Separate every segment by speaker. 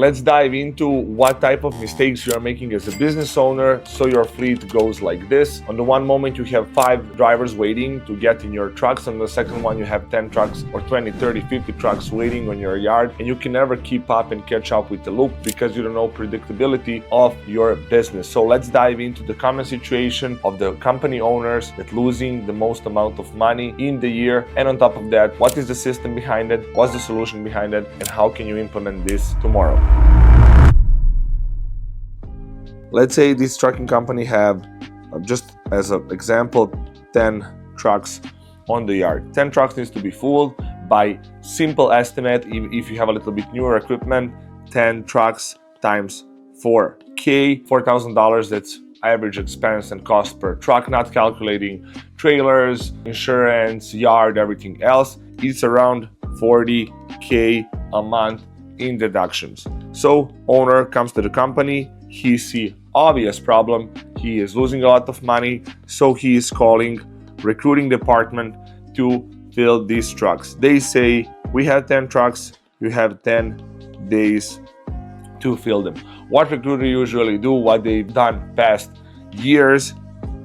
Speaker 1: Let's dive into what type of mistakes you are making as a business owner so your fleet goes like this. On the one moment you have 5 drivers waiting to get in your trucks, and the second one you have 10 trucks or 20, 30, 50 trucks waiting on your yard, and you can never keep up and catch up with the loop because you don't know predictability of your business. So let's dive into the common situation of the company owners that losing the most amount of money in the year, and on top of that, what is the system behind it, what's the solution behind it, and how can you implement this tomorrow. Let's say this trucking company have, just as an example, 10 trucks on the yard. 10 trucks needs to be full. By simple estimate, if you have a little bit newer equipment, 10 trucks times 4K, $4,000, that's average expense and cost per truck, not calculating trailers, insurance, yard, everything else. It's around 40K a month in deductions. So owner comes to the company, he see obvious problem, he is losing a lot of money, so he is calling recruiting department to fill these trucks. They say, we have 10 trucks, you have 10 days to fill them. What recruiter usually do, what they've done past years,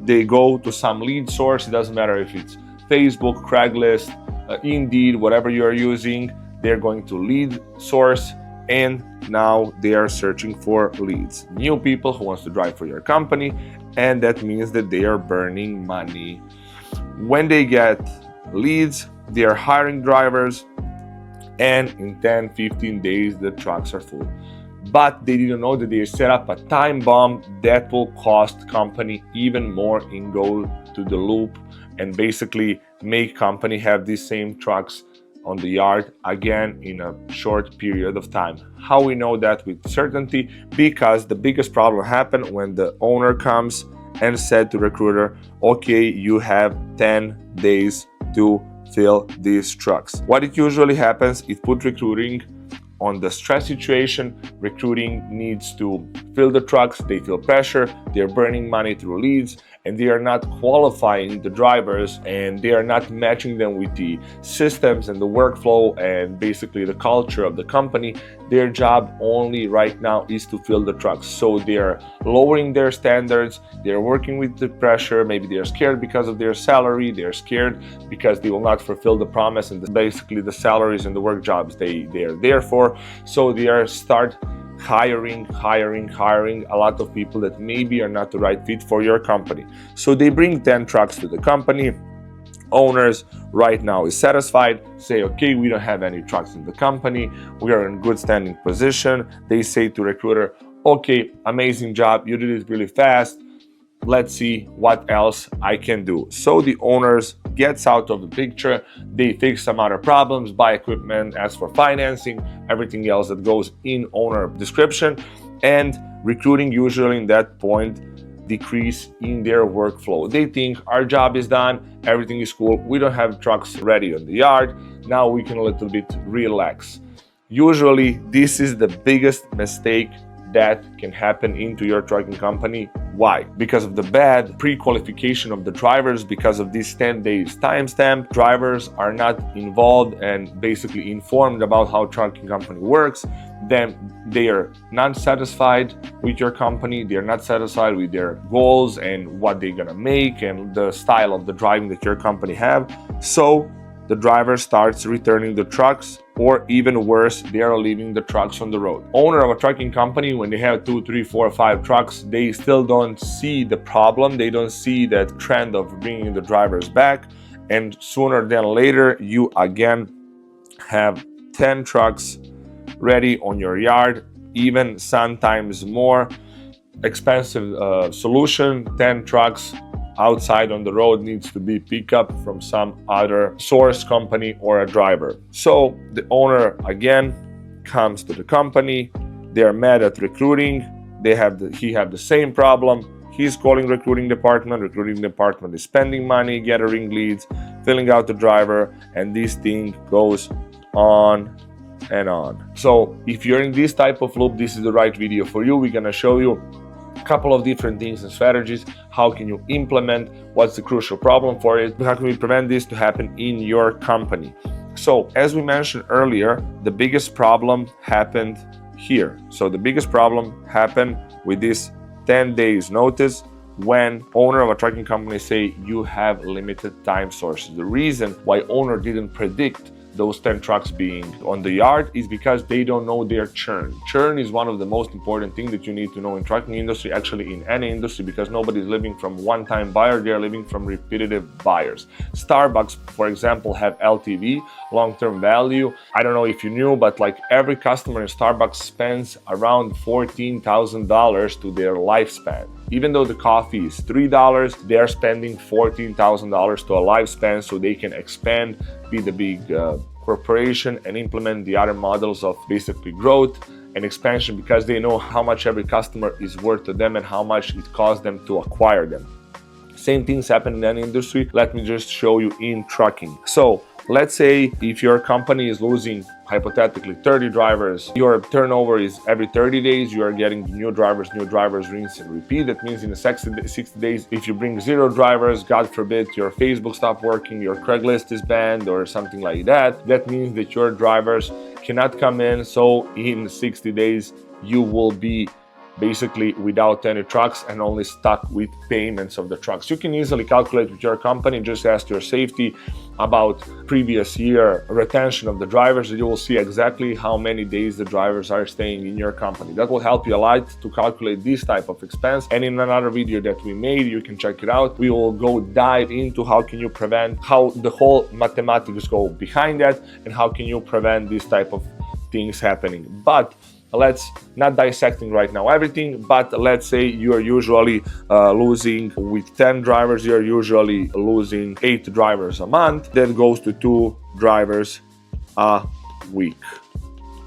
Speaker 1: they go to some lead source. It doesn't matter if it's Facebook, Craigslist, Indeed, whatever you are using, they're going to lead source, and now they are searching for leads, new people who wants to drive for your company, and that means that they are burning money. When they get leads, they are hiring drivers, and in 10-15 days the trucks are full. But they didn't know that they set up a time bomb that will cost company even more and go to the loop and basically make company have these same trucks on the yard again in a short period of time. How we know that with certainty? Because the biggest problem happened when the owner comes and said to recruiter, okay, you have 10 days to fill these trucks. What it usually happens, it put recruiting on the stress situation. Recruiting needs to fill the trucks, they feel pressure, they're burning money through leads, and they are not qualifying the drivers, and they are not matching them with the systems and the workflow and basically the culture of the company. Their job only right now is to fill the trucks. So they're lowering their standards, they're working with the pressure, maybe they're scared because of their salary, they're scared because they will not fulfill the promise and basically the salaries and the work jobs they are there for. So they are start hiring a lot of people that maybe are not the right fit for your company. So they bring 10 trucks to the company. Owners right now is satisfied, say, okay, we don't have any trucks in the company, we are in good standing position. They say to recruiter, okay, amazing job, you did it really fast, let's see what else I can do. So the owners gets out of the picture, they fix some other problems, buy equipment, ask for financing, everything else that goes in owner description, and recruiting usually in that point decrease in their workflow. They think our job is done, everything is cool, we don't have trucks ready on the yard, now we can a little bit relax. Usually this is the biggest mistake that can happen into your trucking company. Why? Because of the bad pre-qualification of the drivers, because of this 10 days timestamp, drivers are not involved and basically informed about how trucking company works. Then they are not satisfied with your company, they're not satisfied with their goals and what they're gonna make and the style of the driving that your company have. So the driver starts returning the trucks, or even worse, they are leaving the trucks on the road. Owner of a trucking company, when they have 2, 3, 4, 5 trucks, they still don't see the problem. They don't see that trend of bringing the drivers back. And sooner than later, you again have 10 trucks ready on your yard, even sometimes more expensive solution. 10 trucks outside on the road needs to be picked up from some other source company or a driver. So the owner again comes to the company, they are mad at recruiting, he have the same problem, he's calling recruiting department is spending money, gathering leads, filling out the driver, and this thing goes on and on. So if you're in this type of loop, this is the right video for you. We're gonna show you couple of different things and strategies. How can you implement? What's the crucial problem for it? How can we prevent this to happen in your company? So as we mentioned earlier, the biggest problem happened here. So the biggest problem happened with this 10 days notice when owner of a trucking company say you have limited time sources. The reason why owner didn't predict those 10 trucks being on the yard is because they don't know their churn. Churn is one of the most important things that you need to know in trucking industry, actually in any industry, because nobody's living from one-time buyer, they're living from repetitive buyers. Starbucks, for example, have LTV, long-term value. I don't know if you knew, but like every customer in Starbucks spends around $14,000 to their lifespan. Even though the coffee is $3, they're spending $14,000 to a lifespan so they can expand, be the big corporation, and implement the other models of basically growth and expansion, because they know how much every customer is worth to them and how much it costs them to acquire them. Same things happen in any industry. Let me just show you in trucking. So let's say if your company is losing hypothetically 30 drivers, your turnover is every 30 days, you are getting new drivers, rinse and repeat. That means in the 60 days, if you bring 0 drivers, God forbid, your Facebook stopped working, your Craigslist is banned or something like that, that means that your drivers cannot come in. So in 60 days, you will be basically without any trucks and only stuck with payments of the trucks. You can easily calculate with your company, just ask your safety about previous year retention of the drivers. You will see exactly how many days the drivers are staying in your company. That will help you a lot to calculate this type of expense. And in another video that we made, you can check it out, we will go dive into how can you prevent, how the whole mathematics go behind that, and how can you prevent this type of things happening. But let's not dissecting right now everything, but let's say you are usually losing with 10 drivers, you're usually losing 8 drivers a month. That goes to 2 drivers a week.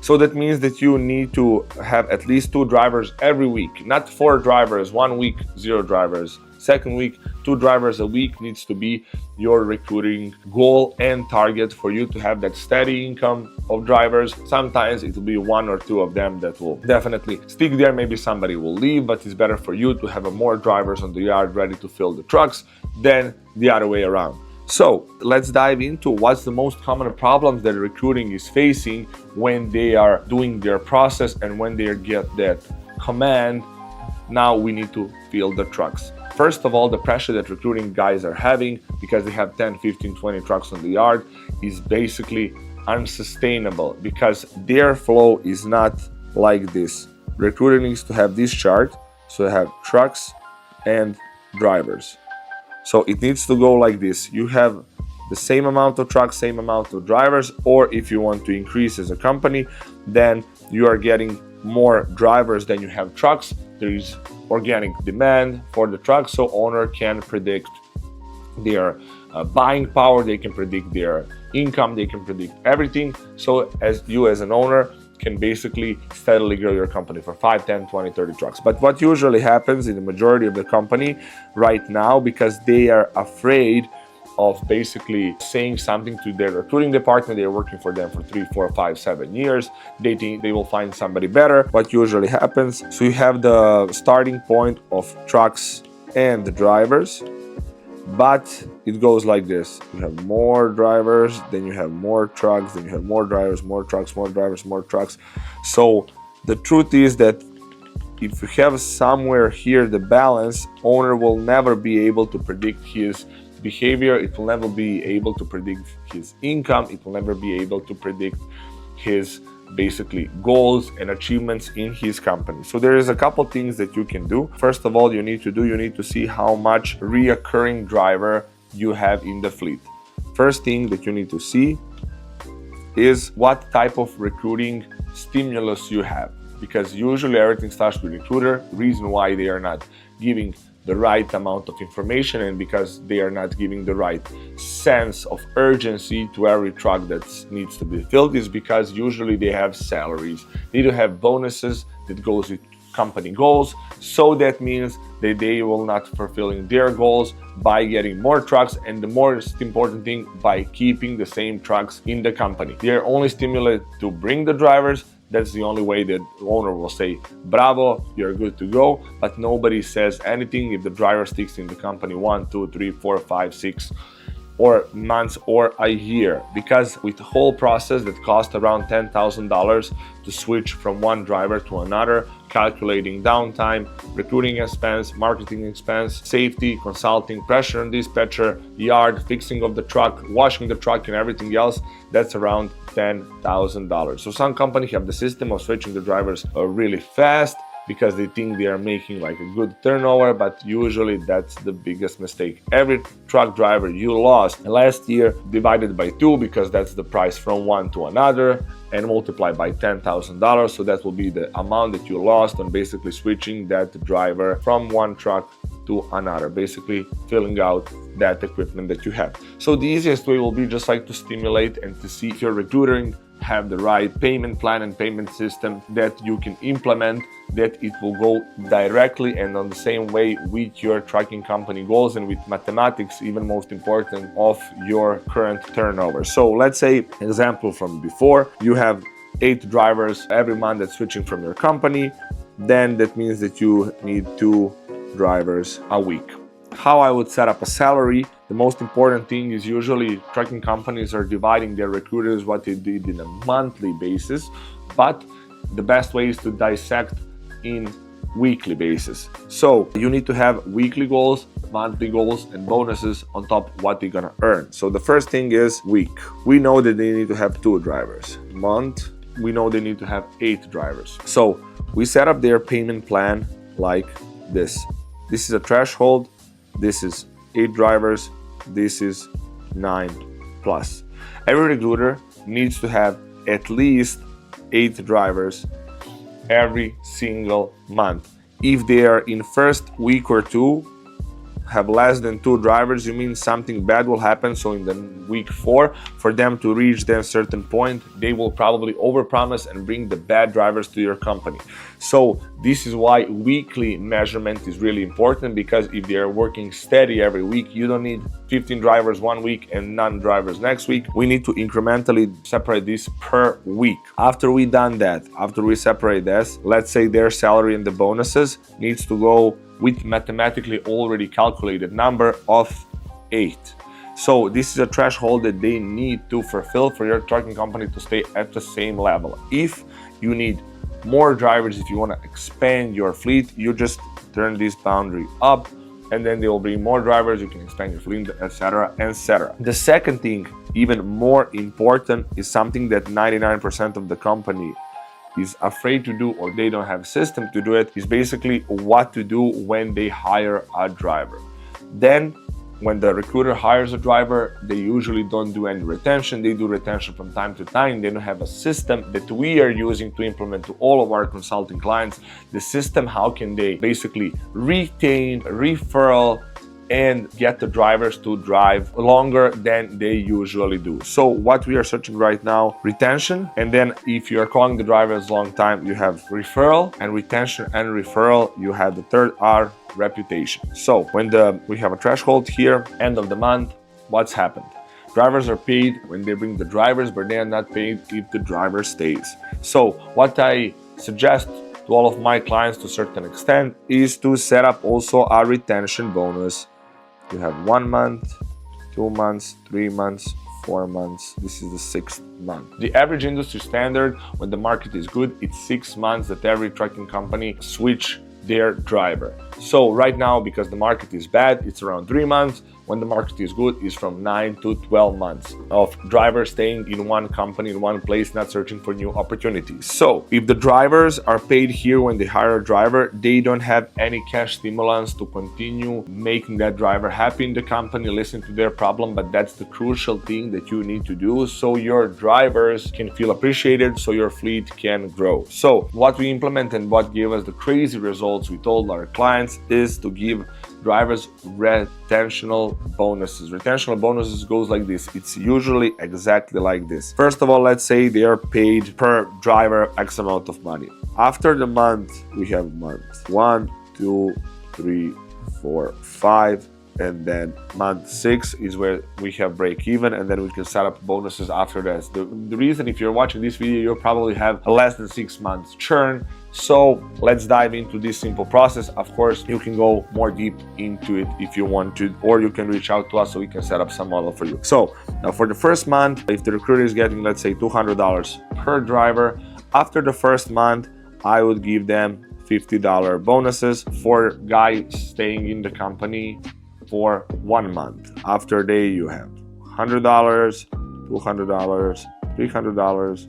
Speaker 1: So that means that you need to have at least 2 drivers every week, not 4 drivers, 1 week, 0 drivers. Second week, 2 drivers a week needs to be your recruiting goal and target for you to have that steady income of drivers. Sometimes it will be 1 or 2 of them that will definitely stick there. Maybe somebody will leave, but it's better for you to have more drivers on the yard ready to fill the trucks than the other way around. So let's dive into what's the most common problems that recruiting is facing when they are doing their process and when they get that command, now we need to fill the trucks. First of all, the pressure that recruiting guys are having because they have 10, 15, 20 trucks on the yard is basically unsustainable because their flow is not like this. Recruiter needs to have this chart, so they have trucks and drivers. So it needs to go like this. You have the same amount of trucks, same amount of drivers, or if you want to increase as a company, then you are getting more drivers than you have trucks. There is organic demand for the trucks, so owner can predict their buying power, they can predict their income, they can predict everything. So as you as an owner can basically steadily grow your company for 5, 10, 20, 30 trucks. But what usually happens in the majority of the company right now, because they are afraid of basically saying something to their recruiting department, they're working for them for 3, 4, 5, 7 years, they think they will find somebody better. What usually happens, so you have the starting point of trucks and the drivers, but it goes like this. You have more drivers, then you have more trucks, then you have more drivers, more trucks, more drivers, more trucks. So the truth is that if you have somewhere here the balance, owner will never be able to predict his behavior, it will never be able to predict his income, it will never be able to predict his basically goals and achievements in his company. So there is a couple things that you can do. First of all, you need to see how much reoccurring driver you have in the fleet. First thing that you need to see is what type of recruiting stimulus you have, because usually everything starts with recruiter. The reason why they are not giving the right amount of information and because they are not giving the right sense of urgency to every truck that needs to be filled is because usually they have salaries. They do have bonuses that goes with company goals. So that means that they will not fulfilling their goals by getting more trucks, and the most important thing, by keeping the same trucks in the company. They are only stimulated to bring the drivers. That's the only way that the owner will say, bravo, you're good to go, but nobody says anything if the driver sticks in the company 1, 2, 3, 4, 5, 6 or months or a year, because with the whole process that costs around $10,000 to switch from one driver to another, calculating downtime, recruiting expense, marketing expense, safety, consulting, pressure on dispatcher, yard, fixing of the truck, washing the truck and everything else, that's around $10,000. So some companies have the system of switching the drivers really fast because they think they are making like a good turnover, but usually that's the biggest mistake. Every truck driver you lost last year, divided by 2, because that's the price from one to another, and multiply by $10,000. So that will be the amount that you lost on basically switching that driver from one truck to another, basically filling out that equipment that you have. So the easiest way will be just like to stimulate and to see if your recruiter have the right payment plan and payment system that you can implement, that it will go directly and on the same way with your trucking company goals and with mathematics, even most important, of your current turnover. So let's say, example from before, you have 8 drivers every month that's switching from your company, then that means that you need 2 drivers a week. How I would set up a salary, the most important thing is usually trucking companies are dividing their recruiters what they did in a monthly basis, but the best way is to dissect in weekly basis. So you need to have weekly goals, monthly goals, and bonuses on top of what they're gonna earn. So the first thing is week. We know that they need to have 2 drivers. Month, we know they need to have 8 drivers. So we set up their payment plan like this. This is a threshold. This is 8 drivers, this is 9 plus. Every recruiter needs to have at least 8 drivers every single month. If they are in first week or 2, have less than 2 drivers, you mean something bad will happen. So in the week 4, for them to reach their certain point, they will probably overpromise and bring the bad drivers to your company. So this is why weekly measurement is really important, because if they are working steady every week, you don't need 15 drivers one week and none drivers next week. We need to incrementally separate this per week. After we done that, after we separate this, let's say their salary and the bonuses needs to go with mathematically already calculated number of 8. So this is a threshold that they need to fulfill for your trucking company to stay at the same level. If you need more drivers, if you want to expand your fleet, you just turn this boundary up, and then they will bring more drivers, you can expand your fleet, etc., etc. The second thing, even more important, is something that 99% of the company is afraid to do, or they don't have a system to do it, is basically what to do when they hire a driver. Then when the recruiter hires a driver, they usually don't do any retention. They do retention from time to time. They don't have a system that we are using to implement to all of our consulting clients. The system, how can they basically retain, referral, and get the drivers to drive longer than they usually do. So what we are searching right now, retention, and then if you are calling the drivers long time, you have referral, and retention and referral, you have the third R, reputation. So when we have a threshold here, end of the month, what's happened? Drivers are paid when they bring the drivers, but they are not paid if the driver stays. So what I suggest to all of my clients to a certain extent is to set up also a retention bonus. You have 1 month, 2 months, 3 months, 4 months. This is the 6th month. The average industry standard when the market is good, it's 6 months that every trucking company switch their driver. So right now, because the market is bad, it's around 3 months. When the market is good, it's from 9 to 12 months of drivers staying in one company, in one place, not searching for new opportunities. So if the drivers are paid here when they hire a driver, they don't have any cash stimulants to continue making that driver happy in the company, listen to their problem, but that's the crucial thing that you need to do so your drivers can feel appreciated, so your fleet can grow. So what we implement and what gave us the crazy results we told our clients is to give drivers retentional bonuses. Retentional bonuses goes like this. It's usually exactly like this. First of all, let's say they are paid per driver X amount of money. After the month, we have month 1, 2, 3, 4, 5, and then month 6 is where we have break even, and then we can set up bonuses after that. The reason, if you're watching this video, you'll probably have less than 6 months churn, So let's dive into this simple process. Of course, you can go more deep into it if you want to, or you can reach out to us so we can set up some model for you. So now for the first month, if the recruiter is getting, let's say, $200 per driver, after the first month, I would give them $50 bonuses for guys staying in the company for 1 month. After you have $100, $200, $300,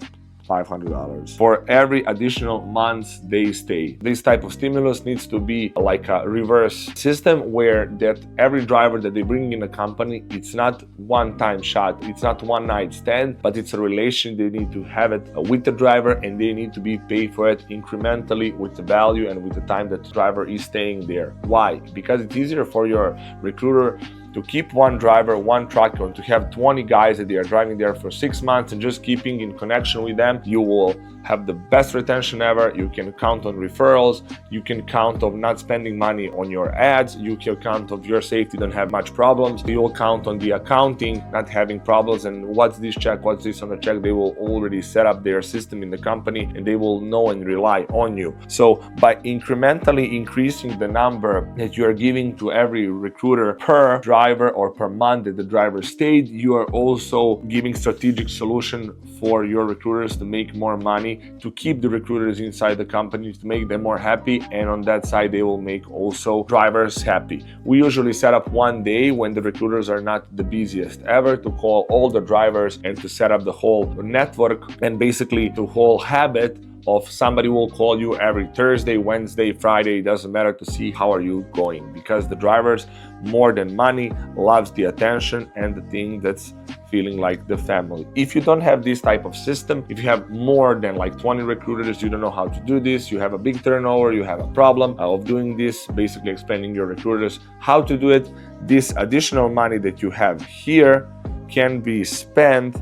Speaker 1: $500 for every additional month they stay. This type of stimulus needs to be like a reverse system where that every driver that they bring in a company, it's not one-time shot, it's not one night stand, but it's a relation. They need to have it with the driver and they need to be paid for it incrementally with the value and with the time that the driver is staying there. Why? Because it's easier for your recruiter to keep one driver, one truck, or to have 20 guys that they are driving there for 6 months and just keeping in connection with them. You will have the best retention ever. You can count on referrals. You can count on not spending money on your ads. You can count on your safety, don't have much problems. You will count on the accounting, not having problems. And what's this check? What's this on the check? They will already set up their system in the company and they will know and rely on you. So by incrementally increasing the number that you are giving to every recruiter per driver or per month that the driver stayed, you are also giving strategic solution for your recruiters to make more money, to keep the recruiters inside the company, to make them more happy, and on that side they will make also drivers happy. We usually set up one day when the recruiters are not the busiest ever to call all the drivers and to set up the whole network, and basically the whole habit of somebody will call you every Thursday, Wednesday, Friday, it doesn't matter, to see how are you going, because the drivers, more than money, loves the attention and the thing that's feeling like the family. If you don't have this type of system, if you have more than like 20 recruiters, you don't know how to do this, you have a big turnover, you have a problem of doing this, basically explaining your recruiters how to do it, this additional money that you have here can be spent.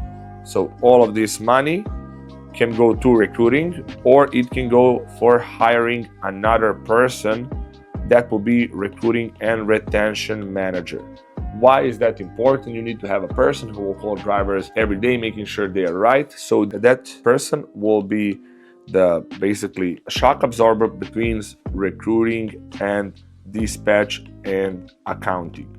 Speaker 1: So all of this money can go to recruiting, or it can go for hiring another person that will be recruiting and retention manager. Why is that important? You need to have a person who will call drivers every day, making sure they are right. So that person will be the basically shock absorber between recruiting and dispatch and accounting.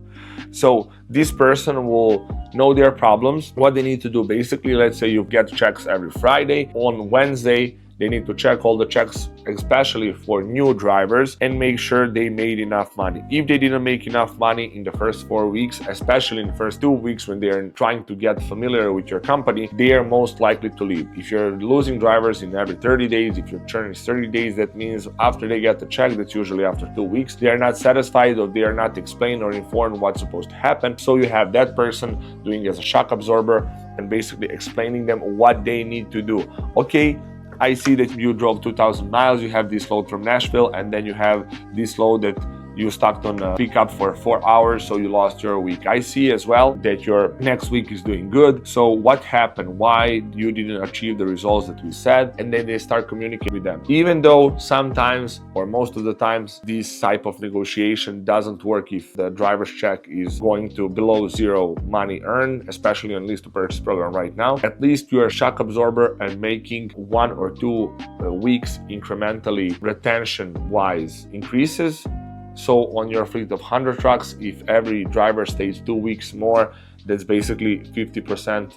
Speaker 1: So this person will know their problems, what they need to do. Basically, let's say you get checks every Friday. On Wednesday, they need to check all the checks, especially for new drivers, and make sure they made enough money. If they didn't make enough money in the first 4 weeks, especially in the first 2 weeks when they're trying to get familiar with your company, they are most likely to leave. If you're losing drivers in every 30 days, if your churn is 30 days, that means after they get the check, that's usually after 2 weeks, they are not satisfied or they are not explained or informed what's supposed to happen. So you have that person doing as a shock absorber and basically explaining them what they need to do. Okay, I see that you drove 2,000 miles, you have this load from Nashville, and then you have this load that you stuck on a pickup for 4 hours, so you lost your week. I see as well that your next week is doing good. So what happened? Why you didn't achieve the results that we said? And then they start communicating with them. Even though sometimes, or most of the times, this type of negotiation doesn't work if the driver's check is going to below zero money earned, especially on lease to purchase program right now. At least you are a shock absorber and making 1 or 2 weeks incrementally retention wise increases. So on your fleet of 100 trucks, if every driver stays 2 weeks more, that's basically 50%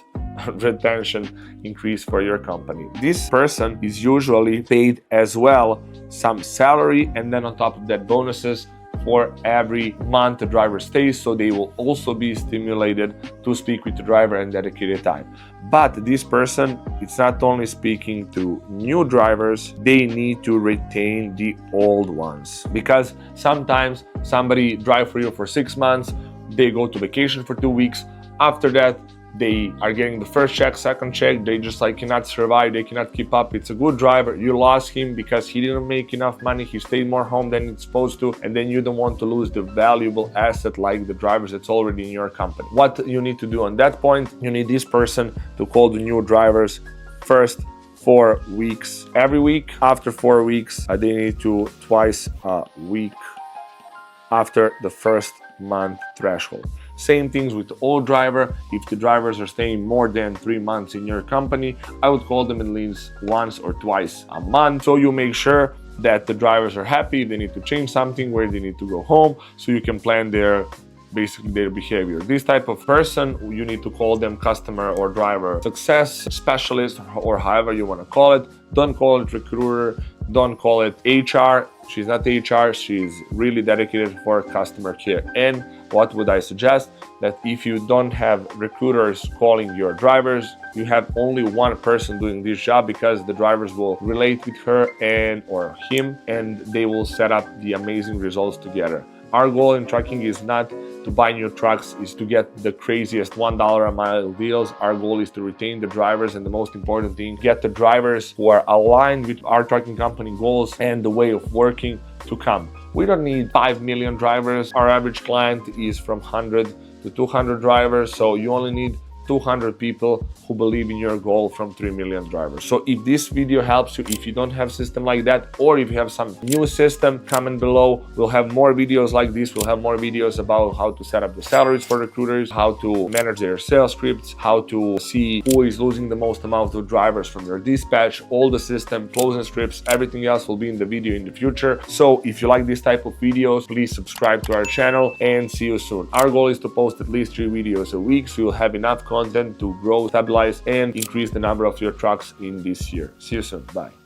Speaker 1: retention increase for your company. This person is usually paid as well some salary, and then on top of that bonuses for every month the driver stays, so they will also be stimulated to speak with the driver and dedicated time. But this person, it's not only speaking to new drivers, they need to retain the old ones, because sometimes somebody drive for you for 6 months, they go to vacation for 2 weeks, after that they are getting the first check, second check, they just like cannot survive, they cannot keep up. It's a good driver, you lost him because he didn't make enough money, he stayed more home than it's supposed to, and then you don't want to lose the valuable asset like the drivers that's already in your company. What you need to do on that point, you need this person to call the new drivers first 4 weeks every week. After 4 weeks, they need to twice a week after the first month threshold. Same things with the old driver. If the drivers are staying more than 3 months in your company, I would call them at least once or twice a month. So you make sure that the drivers are happy, they need to change something, where they need to go home, so you can plan their behavior. This type of person, you need to call them customer or driver success specialist, or however you want to call it. Don't call it recruiter, don't call it HR. She's not HR, she's really dedicated for customer care. And what would I suggest? That if you don't have recruiters calling your drivers, you have only one person doing this job, because the drivers will relate with her and or him, and they will set up the amazing results together. Our goal in trucking is not to buy new trucks, is to get the craziest $1 a mile deals. Our goal is to retain the drivers, and the most important thing, get the drivers who are aligned with our trucking company goals and the way of working to come. We don't need 5 million drivers. Our average client is from 100 to 200 drivers, so you only need 200 people who believe in your goal from 3 million drivers. So if this video helps you, if you don't have system like that, or if you have some new system, comment below. We'll have more videos like this. We'll have more videos about how to set up the salaries for recruiters, how to manage their sales scripts, how to see who is losing the most amount of drivers from your dispatch, all the system, closing scripts, everything else will be in the video in the future. So if you like this type of videos, please subscribe to our channel, and see you soon. Our goal is to post at least 3 videos a week, so you'll have enough content to grow, stabilize, and increase the number of your trucks in this year. See you soon. Bye.